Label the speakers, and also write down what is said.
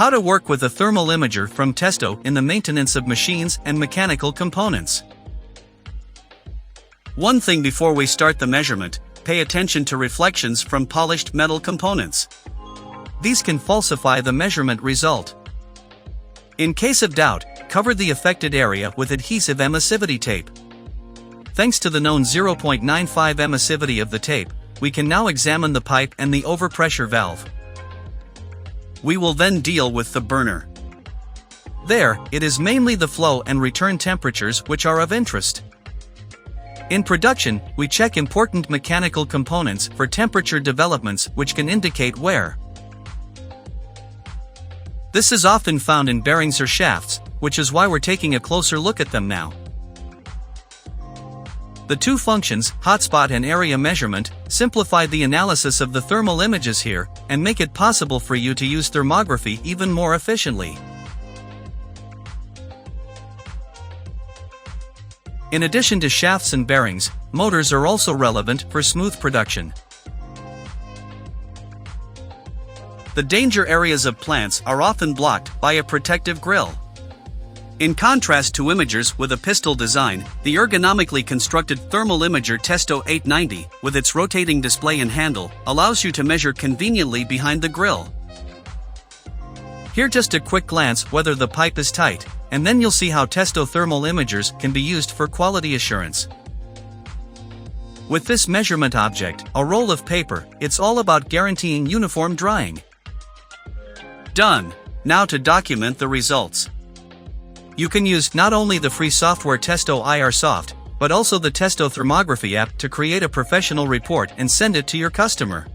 Speaker 1: How to work with a thermal imager from Testo in the maintenance of machines and mechanical components. One thing before we start the measurement, pay attention to reflections from polished metal components. These can falsify the measurement result. In case of doubt, cover the affected area with adhesive emissivity tape. Thanks to the known 0.95 emissivity of the tape, we can now examine the pipe and the overpressure valve. We will then deal with the burner. There, it is mainly the flow and return temperatures which are of interest. In production, we check important mechanical components for temperature developments which can indicate wear. This is often found in bearings or shafts, which is why we're taking a closer look at them now. The two functions, hotspot and area measurement, simplify the analysis of the thermal images here, and make it possible for you to use thermography even more efficiently. In addition to shafts and bearings, motors are also relevant for smooth production. The danger areas of plants are often blocked by a protective grille. In contrast to imagers with a pistol design, the ergonomically constructed thermal imager Testo 890, with its rotating display and handle, allows you to measure conveniently behind the grille. Here just a quick glance whether the pipe is tight, and then you'll see how Testo thermal imagers can be used for quality assurance. With this measurement object, a roll of paper, it's all about guaranteeing uniform drying. Done. Now to document the results. You can use not only the free software Testo IR Soft, but also the Testo Thermography app to create a professional report and send it to your customer.